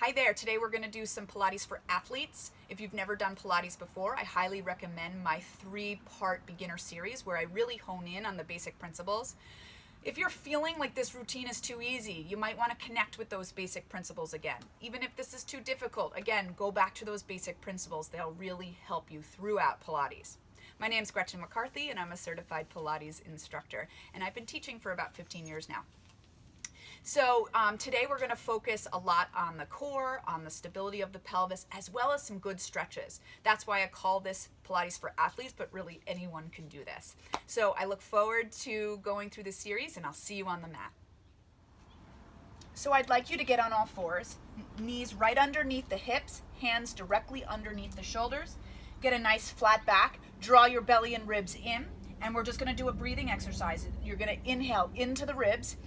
Hi there, today we're going to do some Pilates for athletes. If you've never done Pilates before, I highly recommend my 3-part beginner series where I really hone in on the basic principles. If you're feeling like this routine is too easy, you might want to connect with those basic principles again. Even if this is too difficult, again, go back to those basic principles. They'll really help you throughout Pilates. My name's Gretchen McCarthy and I'm a certified Pilates instructor, and I've been teaching for about 15 years now. So today we're going to focus a lot on the core, on the stability of the pelvis, as well as some good stretches. That's why I call this Pilates for athletes, but really anyone can do this. So I look forward to going through this series, and I'll see you on the mat. So I'd like you to get on all fours, knees right underneath the hips, hands directly underneath the shoulders. Get a nice flat back, draw your belly and ribs in, and we're just going to do a breathing exercise. You're going to inhale into the ribs.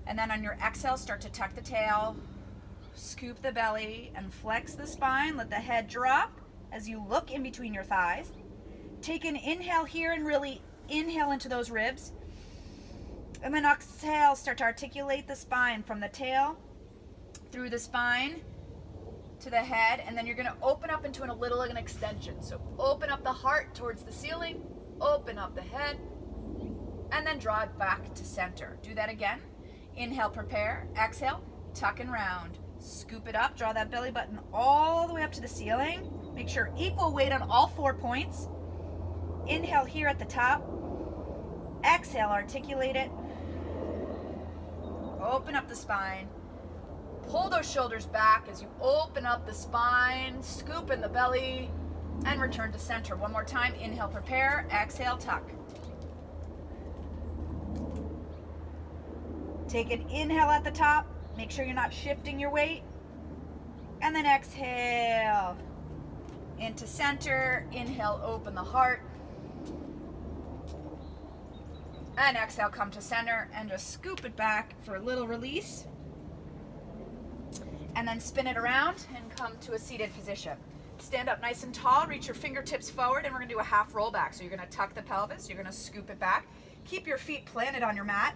And then on your exhale, start to tuck the tail, scoop the belly, and flex the spine. Let the head drop as you look in between your thighs. Take an inhale here and really inhale into those ribs. And then exhale, start to articulate the spine from the tail through the spine to the head. And then you're going to open up into a little an extension. So open up the heart towards the ceiling, open up the head, and then draw it back to center. Do that again. Inhale, prepare. Exhale, tuck and round. Scoop it up. Draw that belly button all the way up to the ceiling. Make sure equal weight on all 4 points. Inhale here at the top. Exhale, articulate it. Open up the spine. Pull those shoulders back as you open up the spine. Scoop in the belly and return to center. One more time. Inhale, prepare. Exhale, tuck. Take an inhale at the top. Make sure you're not shifting your weight. And then exhale into center. Inhale, open the heart. And exhale, come to center and just scoop it back for a little release. And then spin it around and come to a seated position. Stand up nice and tall, reach your fingertips forward, and we're gonna do a half roll back. So you're gonna tuck the pelvis, you're gonna scoop it back. Keep your feet planted on your mat.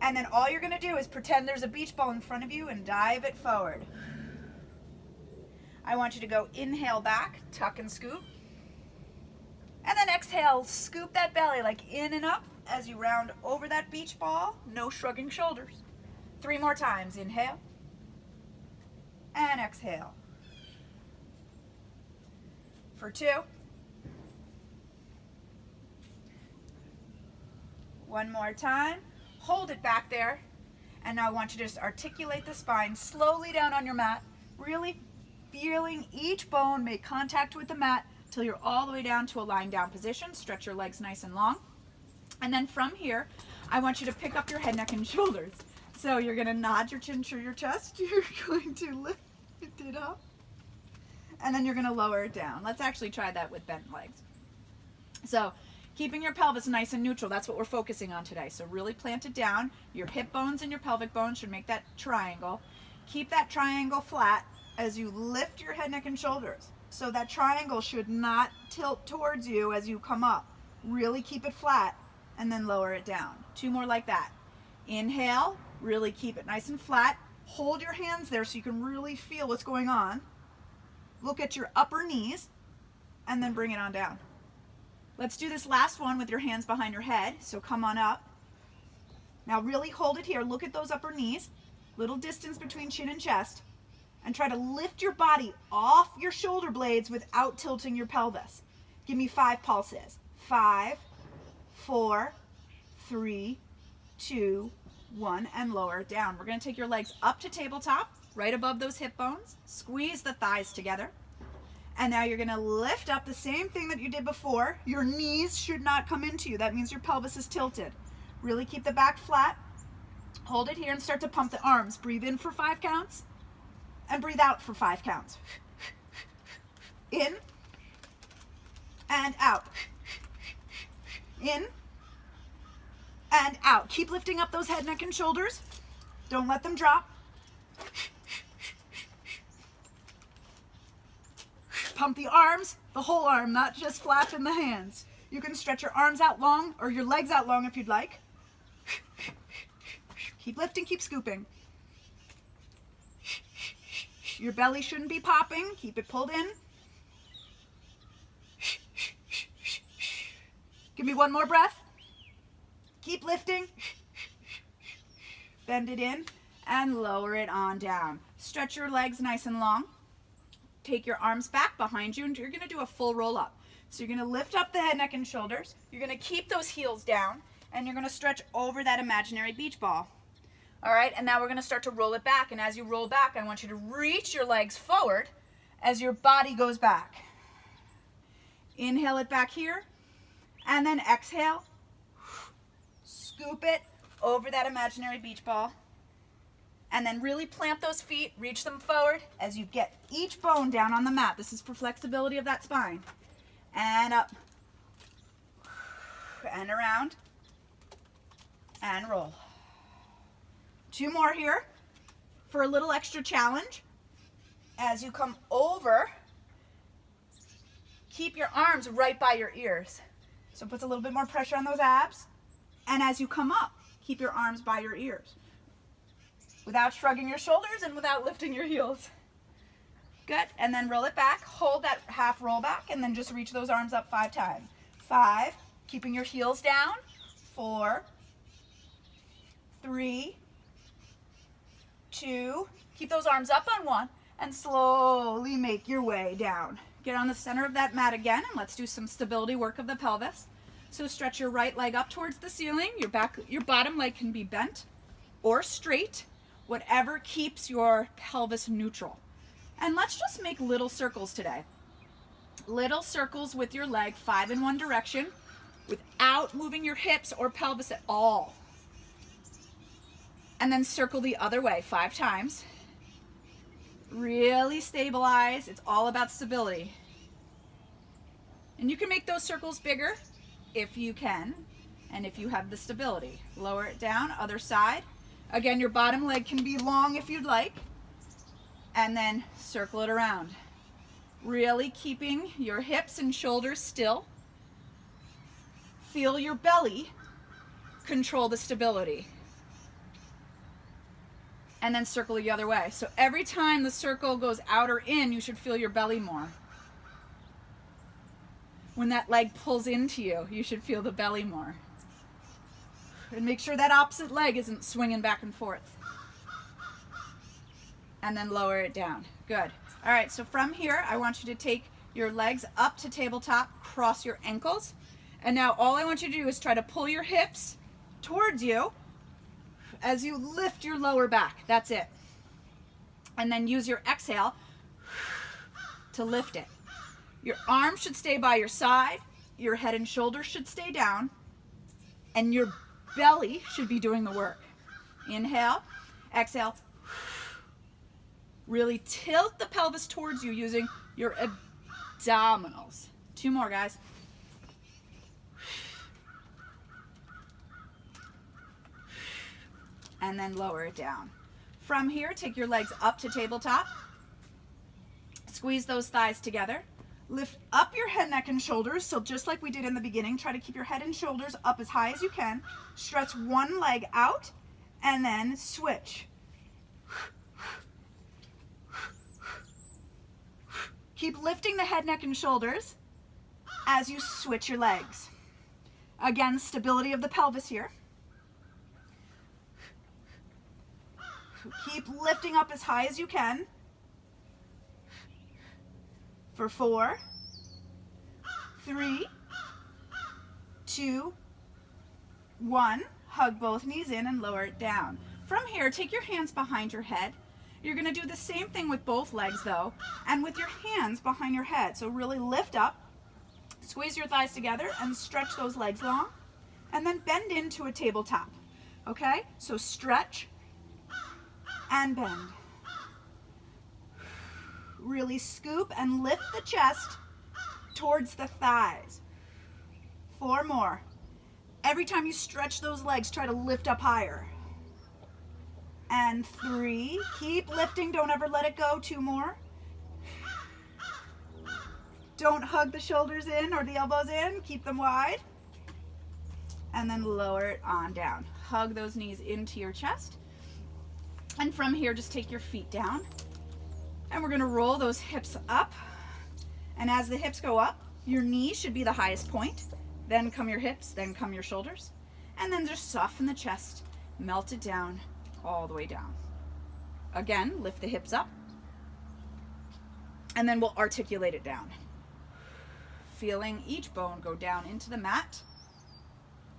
And then all you're going to do is pretend there's a beach ball in front of you and dive it forward. I want you to go inhale back, tuck and scoop. And then exhale, scoop that belly like in and up as you round over that beach ball. No shrugging shoulders. 3 more times. Inhale. And exhale. For 2. 1 more time. Hold it back there, and now I want you to just articulate the spine slowly down on your mat, really feeling each bone make contact with the mat till you're all the way down to a lying down position. Stretch your legs nice and long. And then from here, I want you to pick up your head, neck, and shoulders. So you're going to nod your chin through your chest. You're going to lift it up, and then you're going to lower it down. Let's actually try that with bent legs. So keeping your pelvis nice and neutral, that's what we're focusing on today. So really plant it down. Your hip bones and your pelvic bones should make that triangle. Keep that triangle flat as you lift your head, neck, and shoulders. So that triangle should not tilt towards you as you come up. Really keep it flat and then lower it down. 2 more like that. Inhale, really keep it nice and flat. Hold your hands there so you can really feel what's going on. Look at your upper knees and then bring it on down. Let's do this last one with your hands behind your head. So come on up. Now really hold it here. Look at those upper knees. Little distance between chin and chest. And try to lift your body off your shoulder blades without tilting your pelvis. Give me 5 pulses. 5, 4, 3, 2, 1, and lower it down. We're going to take your legs up to tabletop, right above those hip bones. Squeeze the thighs together. And now you're going to lift up the same thing that you did before. Your knees should not come into you. That means your pelvis is tilted. Really keep the back flat. Hold it here and start to pump the arms. Breathe in for 5 counts and breathe out for 5 counts. In and out. In and out. Keep lifting up those head, neck, and shoulders. Don't let them drop. Pump the arms, the whole arm, not just flapping the hands. You can stretch your arms out long or your legs out long if you'd like. Keep lifting, keep scooping. Your belly shouldn't be popping. Keep it pulled in. Give me one more breath. Keep lifting. Bend it in and lower it on down. Stretch your legs nice and long. Take your arms back behind you and you're gonna do a full roll up. So you're gonna lift up the head, neck, and shoulders. You're gonna keep those heels down and you're gonna stretch over that imaginary beach ball. All right, and now we're gonna start to roll it back. And as you roll back, I want you to reach your legs forward as your body goes back. Inhale it back here, and then exhale. Scoop it over that imaginary beach ball. And then really plant those feet, reach them forward as you get each bone down on the mat. This is for flexibility of that spine. And up, and around, and roll. 2 more here for a little extra challenge. As you come over, keep your arms right by your ears. So it puts a little bit more pressure on those abs. And as you come up, keep your arms by your ears without shrugging your shoulders and without lifting your heels. Good, and then roll it back. Hold that half roll back and then just reach those arms up 5 times. 5, keeping your heels down. 4, 3, 2, keep those arms up on 1 and slowly make your way down. Get on the center of that mat again and let's do some stability work of the pelvis. So stretch your right leg up towards the ceiling. Your bottom leg can be bent or straight, whatever keeps your pelvis neutral. And let's just make little circles today. Little circles with your leg, 5 in one direction, without moving your hips or pelvis at all. And then circle the other way 5 times. Really stabilize. It's all about stability. And you can make those circles bigger if you can, and if you have the stability. Lower it down, other side. Again, your bottom leg can be long if you'd like. And then circle it around. Really keeping your hips and shoulders still. Feel your belly control the stability. And then circle the other way. So every time the circle goes out or in, you should feel your belly more. When that leg pulls into you, you should feel the belly more. And make sure that opposite leg isn't swinging back and forth. And then lower it down. Good. All right, so from here, I want you to take your legs up to tabletop, cross your ankles. And now all I want you to do is try to pull your hips towards you as you lift your lower back. That's it. And then use your exhale to lift it. Your arms should stay by your side, your head and shoulders should stay down, and your belly should be doing the work. Inhale, exhale. Really tilt the pelvis towards you using your abdominals. 2 more, guys. And then lower it down. From here, take your legs up to tabletop. Squeeze those thighs together. Lift up your head, neck, and shoulders. So just like we did in the beginning, try to keep your head and shoulders up as high as you can. Stretch one leg out and then switch. Keep lifting the head, neck, and shoulders as you switch your legs. Again, stability of the pelvis here. Keep lifting up as high as you can. For 4, 3, 2, 1. Hug both knees in and lower it down. From here, take your hands behind your head. You're going to do the same thing with both legs though, and with your hands behind your head. So really lift up, squeeze your thighs together and stretch those legs long, and then bend into a tabletop. Okay? So stretch and bend. Really scoop and lift the chest towards the thighs. 4 more. Every time you stretch those legs, try to lift up higher. And 3. Keep lifting. Don't ever let it go. 2 more. Don't hug the shoulders in or the elbows in. Keep them wide. And then lower it on down. Hug those knees into your chest. And from here, just take your feet down. And we're gonna roll those hips up. And as the hips go up, your knees should be the highest point. Then come your hips, then come your shoulders. And then just soften the chest, melt it down, all the way down. Again, lift the hips up. And then we'll articulate it down. Feeling each bone go down into the mat.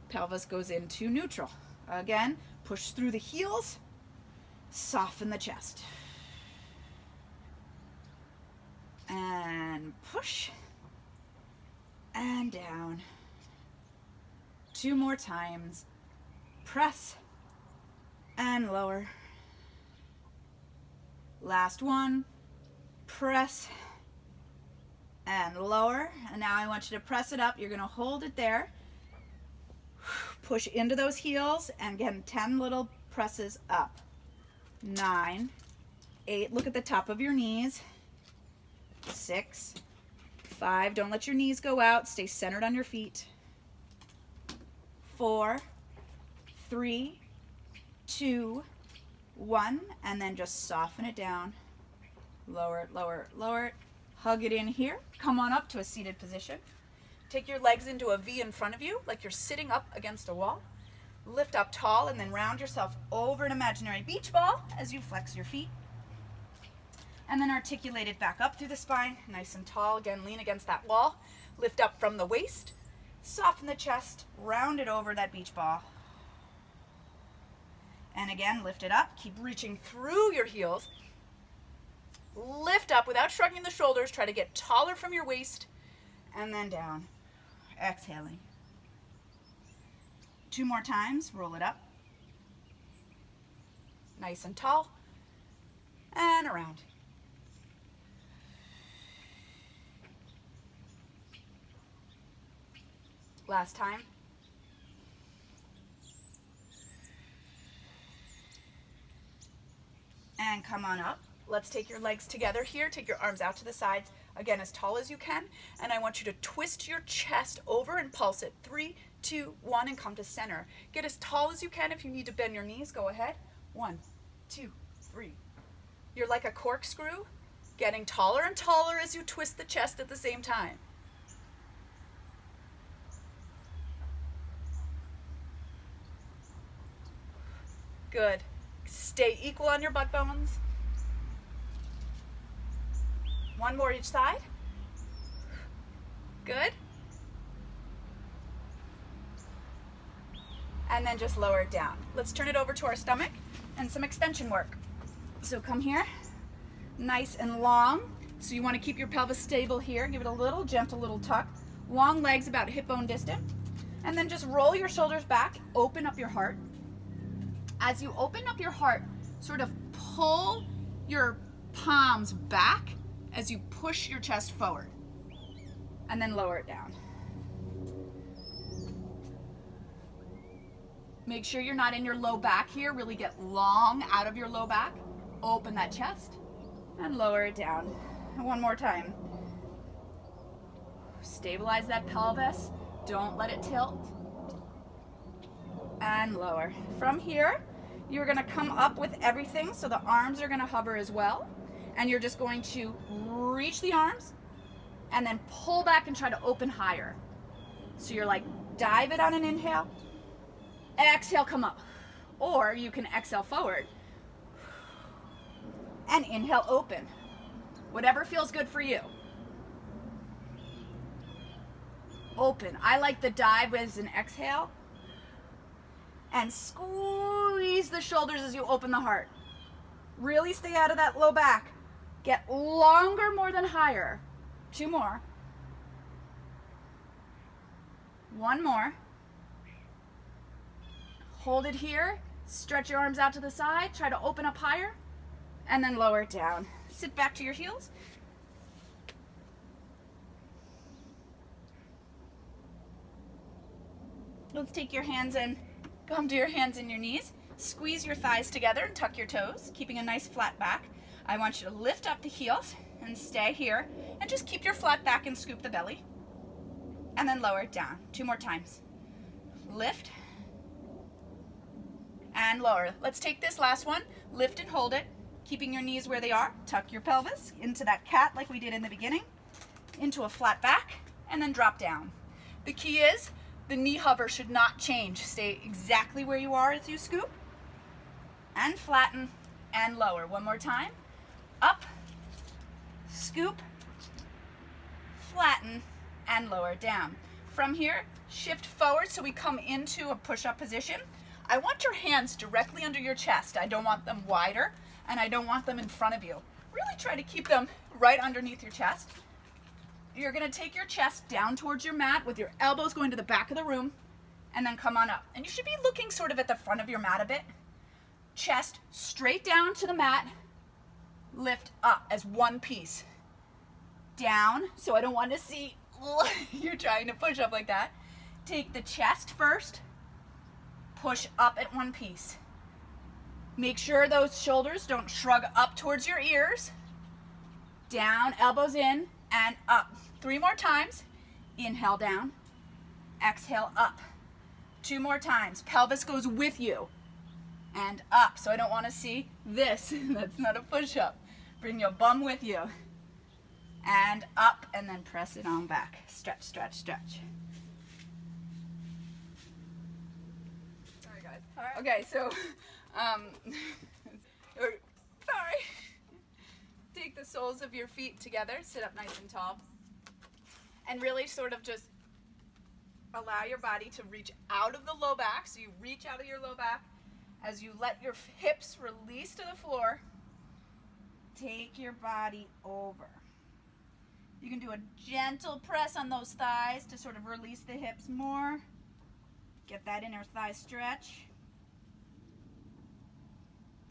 Pelvis goes into neutral. Again, push through the heels, soften the chest. And push. And down. 2 more times. Press. And lower. Last one. Press. And lower. And now I want you to press it up. You're going to hold it there. Push into those heels, and again, 10 little presses up. 9, 8, look at the top of your knees. 6, 5, don't let your knees go out, stay centered on your feet. 4, 3, 2, 1, and then just soften it down. Lower it, lower it, lower it. Hug it in here. Come on up to a seated position. Take your legs into a V in front of you, like you're sitting up against a wall. Lift up tall and then round yourself over an imaginary beach ball as you flex your feet. And then articulate it back up through the spine, nice and tall. Again, lean against that wall. Lift up from the waist. Soften the chest, round it over that beach ball. And again, lift it up. Keep reaching through your heels. Lift up without shrugging the shoulders. Try to get taller from your waist. And then down. Exhaling. 2 more times. Roll it up. Nice and tall. And around. Last time. And come on up. Let's take your legs together here. Take your arms out to the sides. Again, as tall as you can. And I want you to twist your chest over and pulse it. 3, 2, 1, and come to center. Get as tall as you can. If you need to bend your knees, go ahead. 1, 2, 3. You're like a corkscrew, getting taller and taller as you twist the chest at the same time. Good. Stay equal on your butt bones. 1 more each side. Good. And then just lower it down. Let's turn it over to our stomach and some extension work. So come here, nice and long. So you want to keep your pelvis stable here. Give it a little gentle little tuck. Long legs about hip bone distant. And then just roll your shoulders back. Open up your heart. As you open up your heart, sort of pull your palms back as you push your chest forward. And then lower it down. Make sure you're not in your low back here. Really get long out of your low back. Open that chest and lower it down. 1 more time. Stabilize that pelvis. Don't let it tilt. And lower. From here, you're going to come up with everything. So the arms are going to hover as well. And you're just going to reach the arms and then pull back and try to open higher. So you're like, dive it on an inhale. Exhale, come up. Or you can exhale forward and inhale, open. Whatever feels good for you. Open. I like the dive as an exhale. And squeeze the shoulders as you open the heart. Really stay out of that low back. Get longer more than higher. 2 more. 1 more. Hold it here. Stretch your arms out to the side. Try to open up higher. And then lower it down. Sit back to your heels. Let's take your hands and come to your hands and your knees. Squeeze your thighs together and tuck your toes, keeping a nice flat back. I want you to lift up the heels and stay here. And just keep your flat back and scoop the belly. And then lower it down. 2 more times. Lift. And lower. Let's take this last one. Lift and hold it. Keeping your knees where they are, tuck your pelvis into that cat like we did in the beginning, into a flat back, and then drop down. The key is the knee hover should not change. Stay exactly where you are as you scoop, and flatten, and lower. One more time. Up, scoop, flatten, and lower down. From here, shift forward so we come into a push-up position. I want your hands directly under your chest. I don't want them wider, and I don't want them in front of you. Really try to keep them right underneath your chest. You're gonna take your chest down towards your mat with your elbows going to the back of the room, and then come on up. And you should be looking sort of at the front of your mat a bit. Chest straight down to the mat, lift up as one piece. Down, so I don't want to see you're trying to push up like that. Take the chest first, push up at one piece. Make sure those shoulders don't shrug up towards your ears. Down, elbows in, and up. 3 more times. Inhale down, exhale up. 2 more times. Pelvis goes with you. And up. So I don't want to see this. That's not a push-up. Bring your bum with you. And up, and then press it on back. Stretch, stretch, stretch. Sorry, guys. Okay, so, sorry. Take the soles of your feet together. Sit up nice and tall. And really sort of just allow your body to reach out of the low back. So you reach out of your low back. As you let your hips release to the floor, take your body over. You can do a gentle press on those thighs to sort of release the hips more. Get that inner thigh stretch.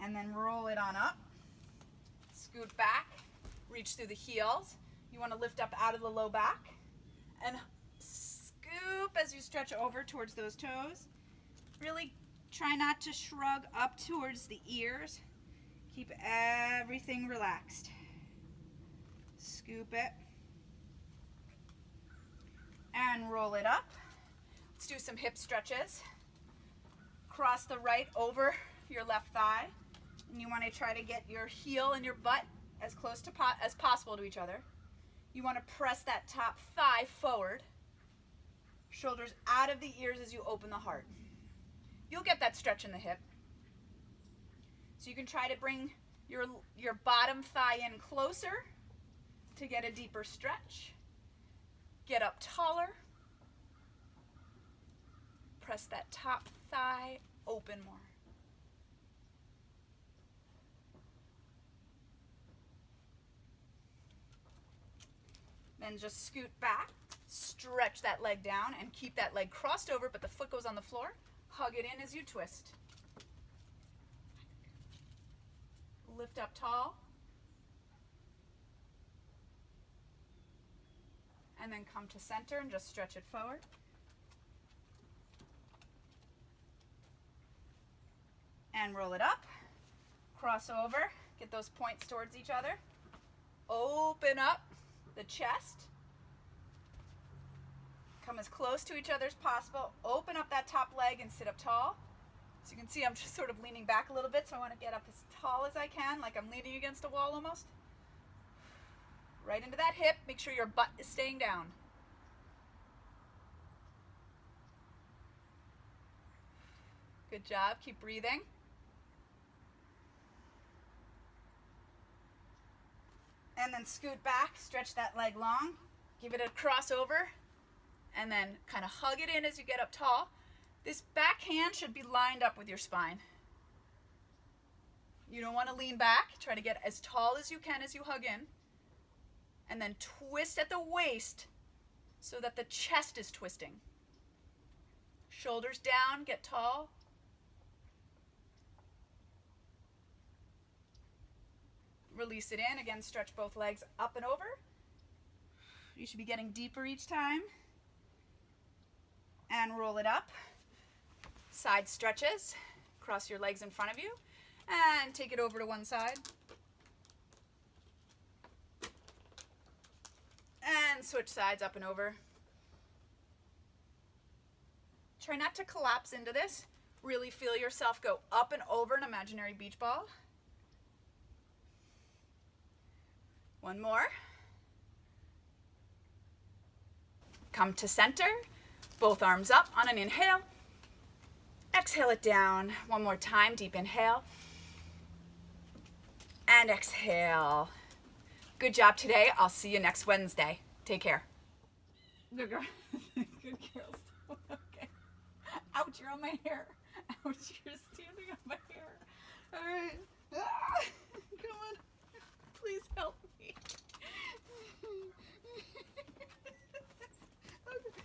And then roll it on up. Scoot back, reach through the heels. You want to lift up out of the low back. And scoop as you stretch over towards those toes. Really try not to shrug up towards the ears. Keep everything relaxed. Scoop it. And roll it up. Let's do some hip stretches. Cross the right over your left thigh. And you want to try to get your heel and your butt as close to as possible to each other. You want to press that top thigh forward. Shoulders out of the ears as you open the heart. You'll get that stretch in the hip. So you can try to bring your bottom thigh in closer to get a deeper stretch. Get up taller. Press that top thigh open more. Then just scoot back, stretch that leg down, and keep that leg crossed over, but the foot goes on the floor. Hug it in as you twist. Lift up tall. And then come to center and just stretch it forward. And roll it up. Cross over. Get those points towards each other. Open up the chest. Come as close to each other as possible. Open up that top leg and sit up tall. So you can see I'm just sort of leaning back a little bit, so I want to get up as tall as I can, like I'm leaning against a wall almost. Right into that hip. Make sure your butt is staying down. Good job. Keep breathing. And then scoot back, stretch that leg long, give it a crossover, and then kind of hug it in as you get up tall. This back hand should be lined up with your spine. You don't want to lean back. Try to get as tall as you can as you hug in. And then twist at the waist so that the chest is twisting. Shoulders down, get tall. Release it in. Again, stretch both legs up and over. You should be getting deeper each time. And roll it up. Side stretches. Cross your legs in front of you. And take it over to one side. And switch sides up and over. Try not to collapse into this. Really feel yourself go up and over an imaginary beach ball. One more. Come to center, both arms up on an inhale. Exhale it down. One more time, deep inhale. And exhale. Good job today. I'll see you next Wednesday. Take care. Good girl. Good girls. Okay. Ouch, you're on my hair. Ouch, you're standing on my hair. All right. Come on. Please help me. Okay.